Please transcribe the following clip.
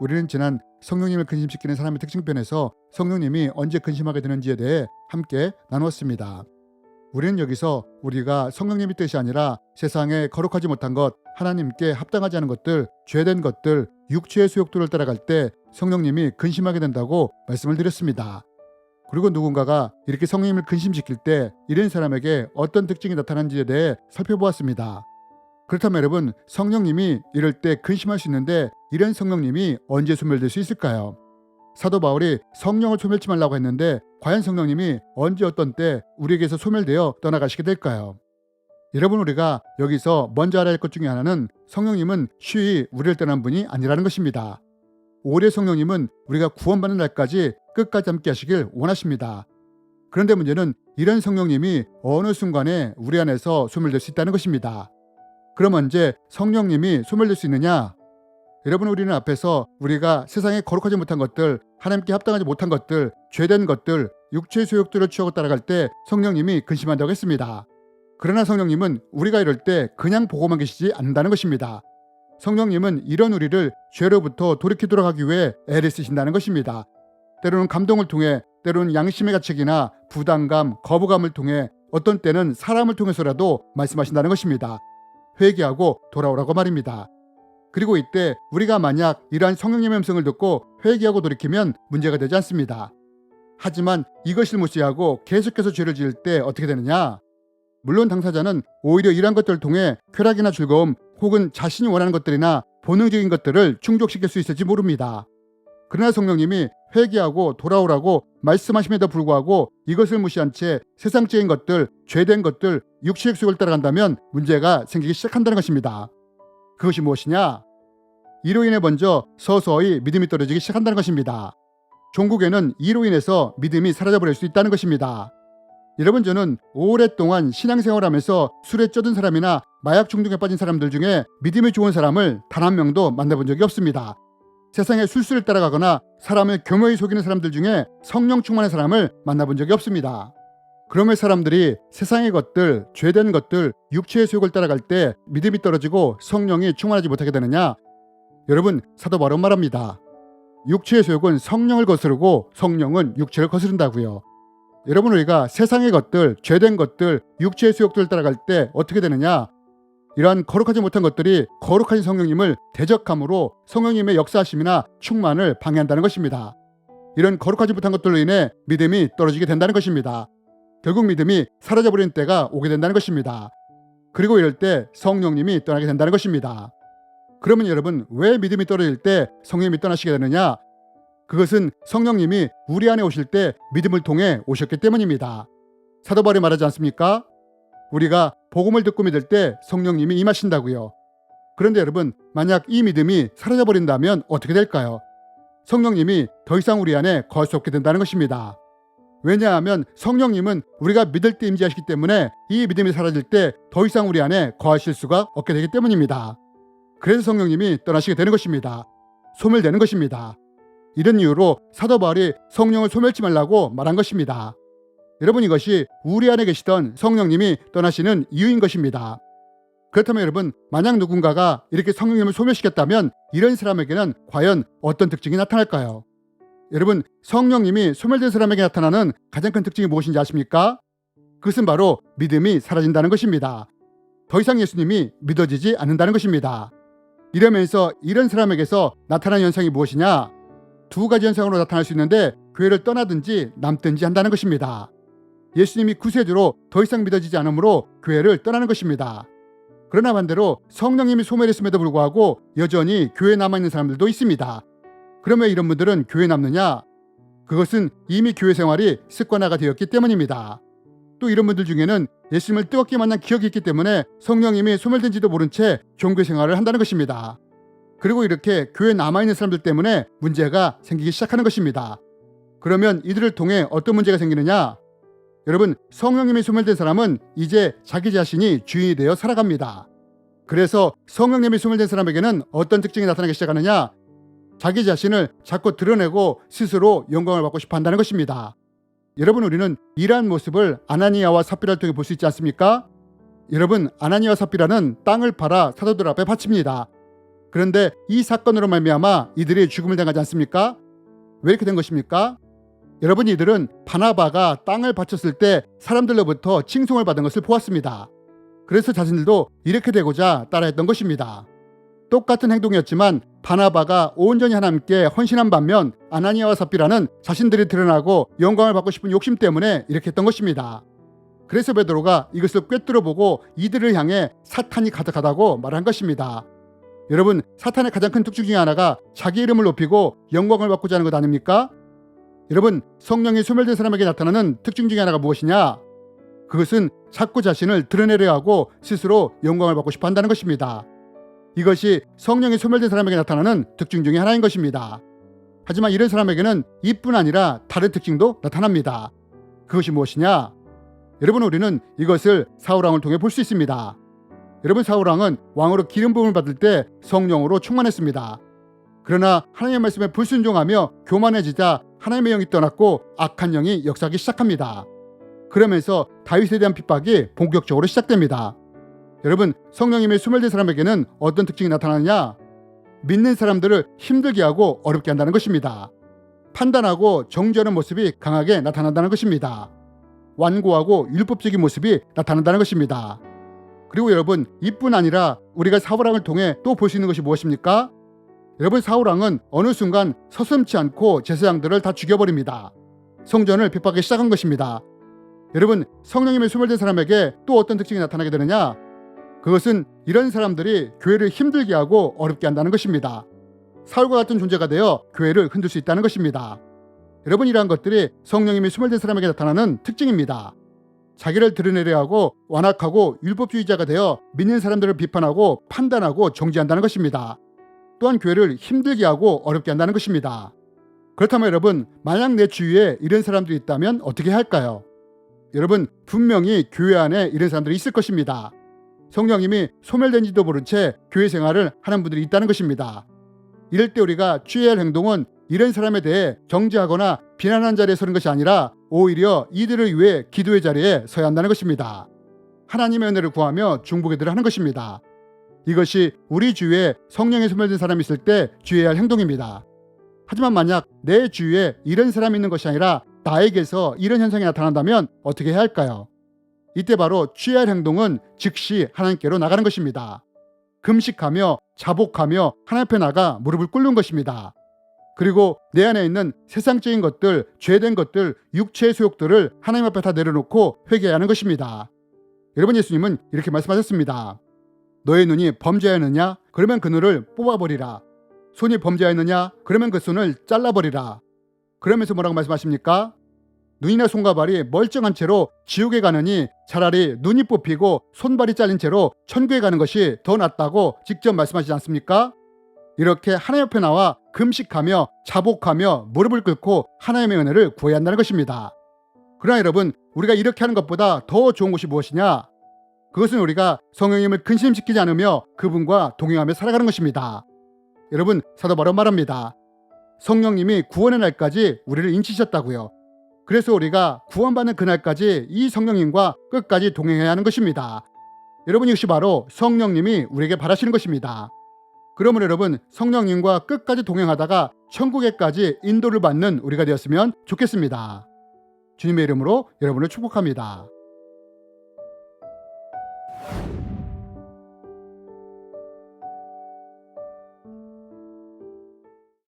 우리는 지난 성령님을 근심시키는 사람의 특징편에서 성령님이 언제 근심하게 되는지에 대해 함께 나누었습니다. 우리는 여기서 우리가 성령님의 뜻이 아니라 세상에 거룩하지 못한 것, 하나님께 합당하지 않은 것들, 죄된 것들, 육체의 소욕들을 따라갈 때 성령님이 근심하게 된다고 말씀을 드렸습니다. 그리고 누군가가 이렇게 성령님을 근심시킬 때 이런 사람에게 어떤 특징이 나타나는지에 대해 살펴보았습니다. 그렇다면 여러분, 성령님이 이럴 때 근심할 수 있는데 이런 성령님이 언제 소멸될 수 있을까요? 사도 바울이 성령을 소멸치 말라고 했는데 과연 성령님이 언제 어떤 때 우리에게서 소멸되어 떠나가시게 될까요? 여러분, 우리가 여기서 먼저 알아야 할 것 중에 하나는 성령님은 쉬이 우리를 떠난 분이 아니라는 것입니다. 오래 성령님은 우리가 구원받는 날까지 끝까지 함께 하시길 원하십니다. 그런데 문제는 이런 성령님이 어느 순간에 우리 안에서 소멸될 수 있다는 것입니다. 그럼 언제 성령님이 소멸될 수 있느냐? 여러분, 우리는 앞에서 우리가 세상에 거룩하지 못한 것들, 하나님께 합당하지 못한 것들, 죄된 것들, 육체의 소욕들을 취하고 따라갈 때 성령님이 근심한다고 했습니다. 그러나 성령님은 우리가 이럴 때 그냥 보고만 계시지 않는다는 것입니다. 성령님은 이런 우리를 죄로부터 돌이켜 돌아가기 위해 애를 쓰신다는 것입니다. 때로는 감동을 통해, 때로는 양심의 가책이나 부담감, 거부감을 통해, 어떤 때는 사람을 통해서라도 말씀하신다는 것입니다. 회개하고 돌아오라고 말입니다. 그리고 이때 우리가 만약 이러한 성령님의 음성을 듣고 회개하고 돌이키면 문제가 되지 않습니다. 하지만 이것을 무시하고 계속해서 죄를 지을 때 어떻게 되느냐? 물론 당사자는 오히려 이러한 것들을 통해 쾌락이나 즐거움 혹은 자신이 원하는 것들이나 본능적인 것들을 충족시킬 수 있을지 모릅니다. 그러나 성령님이 회개하고 돌아오라고 말씀하심에도 불구하고 이것을 무시한 채 세상적인 것들, 죄된 것들, 육체의 속을 따라간다면 문제가 생기기 시작한다는 것입니다. 그것이 무엇이냐? 이로 인해 먼저 서서히 믿음이 떨어지기 시작한다는 것입니다. 종국에는 이로 인해서 믿음이 사라져버릴 수 있다는 것입니다. 여러분, 저는 오랫동안 신앙생활하면서 술에 쪄든 사람이나 마약 중독에 빠진 사람들 중에 믿음이 좋은 사람을 단 한 명도 만나본 적이 없습니다. 세상의 술수를 따라가거나 사람을 교묘히 속이는 사람들 중에 성령 충만한 사람을 만나본 적이 없습니다. 그러면 사람들이 세상의 것들, 죄된 것들, 육체의 소욕을 따라갈 때 믿음이 떨어지고 성령이 충만하지 못하게 되느냐? 여러분, 사도 바울은 말합니다. 육체의 소욕은 성령을 거스르고 성령은 육체를 거스른다고요. 여러분, 우리가 세상의 것들, 죄된 것들, 육체의 소욕들을 따라갈 때 어떻게 되느냐? 이러한 거룩하지 못한 것들이 거룩하신 성령님을 대적함으로 성령님의 역사하심이나 충만을 방해한다는 것입니다. 이런 거룩하지 못한 것들로 인해 믿음이 떨어지게 된다는 것입니다. 결국 믿음이 사라져버리는 때가 오게 된다는 것입니다. 그리고 이럴 때 성령님이 떠나게 된다는 것입니다. 그러면 여러분, 왜 믿음이 떨어질 때 성령님이 떠나시게 되느냐? 그것은 성령님이 우리 안에 오실 때 믿음을 통해 오셨기 때문입니다. 사도 바울이 말하지 않습니까? 우리가 복음을 듣고 믿을 때 성령님이 임하신다고요. 그런데 여러분, 만약 이 믿음이 사라져버린다면 어떻게 될까요? 성령님이 더 이상 우리 안에 거할 수 없게 된다는 것입니다. 왜냐하면 성령님은 우리가 믿을 때 임재하시기 때문에 이 믿음이 사라질 때 더 이상 우리 안에 거하실 수가 없게 되기 때문입니다. 그래서 성령님이 떠나시게 되는 것입니다. 소멸되는 것입니다. 이런 이유로 사도 바울이 성령을 소멸치 말라고 말한 것입니다. 여러분, 이것이 우리 안에 계시던 성령님이 떠나시는 이유인 것입니다. 그렇다면 여러분, 만약 누군가가 이렇게 성령님을 소멸시켰다면 이런 사람에게는 과연 어떤 특징이 나타날까요? 여러분, 성령님이 소멸된 사람에게 나타나는 가장 큰 특징이 무엇인지 아십니까? 그것은 바로 믿음이 사라진다는 것입니다. 더 이상 예수님이 믿어지지 않는다는 것입니다. 이러면서 이런 사람에게서 나타나는 현상이 무엇이냐? 두 가지 현상으로 나타날 수 있는데 교회를 떠나든지 남든지 한다는 것입니다. 예수님이 구세주로 더 이상 믿어지지 않으므로 교회를 떠나는 것입니다. 그러나 반대로 성령님이 소멸했음에도 불구하고 여전히 교회에 남아있는 사람들도 있습니다. 그러면 이런 분들은 교회에 남느냐? 그것은 이미 교회 생활이 습관화가 되었기 때문입니다. 또 이런 분들 중에는 예수님을 뜨겁게 만난 기억이 있기 때문에 성령님이 소멸된지도 모른 채 종교 생활을 한다는 것입니다. 그리고 이렇게 교회에 남아있는 사람들 때문에 문제가 생기기 시작하는 것입니다. 그러면 이들을 통해 어떤 문제가 생기느냐? 여러분, 성령님이 소멸된 사람은 이제 자기 자신이 주인이 되어 살아갑니다. 그래서 성령님이 소멸된 사람에게는 어떤 특징이 나타나기 시작하느냐? 자기 자신을 자꾸 드러내고 스스로 영광을 받고 싶어 한다는 것입니다. 여러분, 우리는 이러한 모습을 아나니아와 삽비라를 통해 볼 수 있지 않습니까? 여러분, 아나니아와 삽비라는 땅을 팔아 사도들 앞에 바칩니다. 그런데 이 사건으로 말미암아 이들이 죽음을 당하지 않습니까? 왜 이렇게 된 것입니까? 여러분, 이들은 바나바가 땅을 바쳤을 때 사람들로부터 칭송을 받은 것을 보았습니다. 그래서 자신들도 이렇게 되고자 따라했던 것입니다. 똑같은 행동이었지만 바나바가 온전히 하나님께 헌신한 반면 아나니아와 삽비라는 자신들이 드러나고 영광을 받고 싶은 욕심 때문에 이렇게 했던 것입니다. 그래서 베드로가 이것을 꿰뚫어보고 이들을 향해 사탄이 가득하다고 말한 것입니다. 여러분, 사탄의 가장 큰 특징 중에 하나가 자기 이름을 높이고 영광을 받고자 하는 것 아닙니까? 여러분, 성령이 소멸된 사람에게 나타나는 특징 중에 하나가 무엇이냐? 그것은 자꾸 자신을 드러내려 하고 스스로 영광을 받고 싶어 한다는 것입니다. 이것이 성령이 소멸된 사람에게 나타나는 특징 중에 하나인 것입니다. 하지만 이런 사람에게는 이뿐 아니라 다른 특징도 나타납니다. 그것이 무엇이냐? 여러분, 우리는 이것을 사울왕을 통해 볼 수 있습니다. 여러분, 사울왕은 왕으로 기름 부음을 받을 때 성령으로 충만했습니다. 그러나 하나님의 말씀에 불순종하며 교만해지자 하나님의 영이 떠났고 악한 영이 역사하기 시작합니다. 그러면서 다윗에 대한 핍박이 본격적으로 시작됩니다. 여러분, 성령님이 소멸된 사람에게는 어떤 특징이 나타나느냐? 믿는 사람들을 힘들게 하고 어렵게 한다는 것입니다. 판단하고 정죄하는 모습이 강하게 나타난다는 것입니다. 완고하고 율법적인 모습이 나타난다는 것입니다. 그리고 여러분, 이뿐 아니라 우리가 사울왕을 통해 또 볼 수 있는 것이 무엇입니까? 여러분, 사울왕은 어느 순간 서슴지 않고 제사장들을 다 죽여버립니다. 성전을 핍박하기 시작한 것입니다. 여러분, 성령님의 소멸된 사람에게 또 어떤 특징이 나타나게 되느냐? 그것은 이런 사람들이 교회를 힘들게 하고 어렵게 한다는 것입니다. 사울과 같은 존재가 되어 교회를 흔들 수 있다는 것입니다. 여러분, 이러한 것들이 성령님이 소멸된 사람에게 나타나는 특징입니다. 자기를 드러내려 하고 완악하고 율법주의자가 되어 믿는 사람들을 비판하고 판단하고 정죄한다는 것입니다. 또한 교회를 힘들게 하고 어렵게 한다는 것입니다. 그렇다면 여러분, 만약 내 주위에 이런 사람들이 있다면 어떻게 할까요? 여러분, 분명히 교회 안에 이런 사람들이 있을 것입니다. 성령님이 소멸된지도 모른 채 교회 생활을 하는 분들이 있다는 것입니다. 이럴 때 우리가 취해야 할 행동은 이런 사람에 대해 정죄하거나 비난하는 자리에 서는 것이 아니라 오히려 이들을 위해 기도의 자리에 서야 한다는 것입니다. 하나님의 은혜를 구하며 중보기도를 하는 것입니다. 이것이 우리 주위에 성령이 소멸된 사람이 있을 때 취해야 할 행동입니다. 하지만 만약 내 주위에 이런 사람이 있는 것이 아니라 나에게서 이런 현상이 나타난다면 어떻게 해야 할까요? 이때 바로 취해야 할 행동은 즉시 하나님께로 나가는 것입니다. 금식하며 자복하며 하나님 앞에 나가 무릎을 꿇는 것입니다. 그리고 내 안에 있는 세상적인 것들, 죄된 것들, 육체의 소욕들을 하나님 앞에 다 내려놓고 회개해야 하는 것입니다. 여러분, 예수님은 이렇게 말씀하셨습니다. 너의 눈이 범죄하였느냐? 그러면 그 눈을 뽑아버리라. 손이 범죄하였느냐? 그러면 그 손을 잘라버리라. 그러면서 뭐라고 말씀하십니까? 눈이나 손과 발이 멀쩡한 채로 지옥에 가느니 차라리 눈이 뽑히고 손발이 잘린 채로 천국에 가는 것이 더 낫다고 직접 말씀하시지 않습니까? 이렇게 하나님 앞에 나와 금식하며 자복하며 무릎을 꿇고 하나님의 은혜를 구해야 한다는 것입니다. 그러나 여러분, 우리가 이렇게 하는 것보다 더 좋은 것이 무엇이냐? 그것은 우리가 성령님을 근심시키지 않으며 그분과 동행하며 살아가는 것입니다. 여러분, 사도 바로 말합니다. 성령님이 구원의 날까지 우리를 인치셨다고요. 그래서 우리가 구원받는 그날까지 이 성령님과 끝까지 동행해야 하는 것입니다. 여러분, 이것이 바로 성령님이 우리에게 바라시는 것입니다. 그러므로 여러분, 성령님과 끝까지 동행하다가 천국에까지 인도를 받는 우리가 되었으면 좋겠습니다. 주님의 이름으로 여러분을 축복합니다.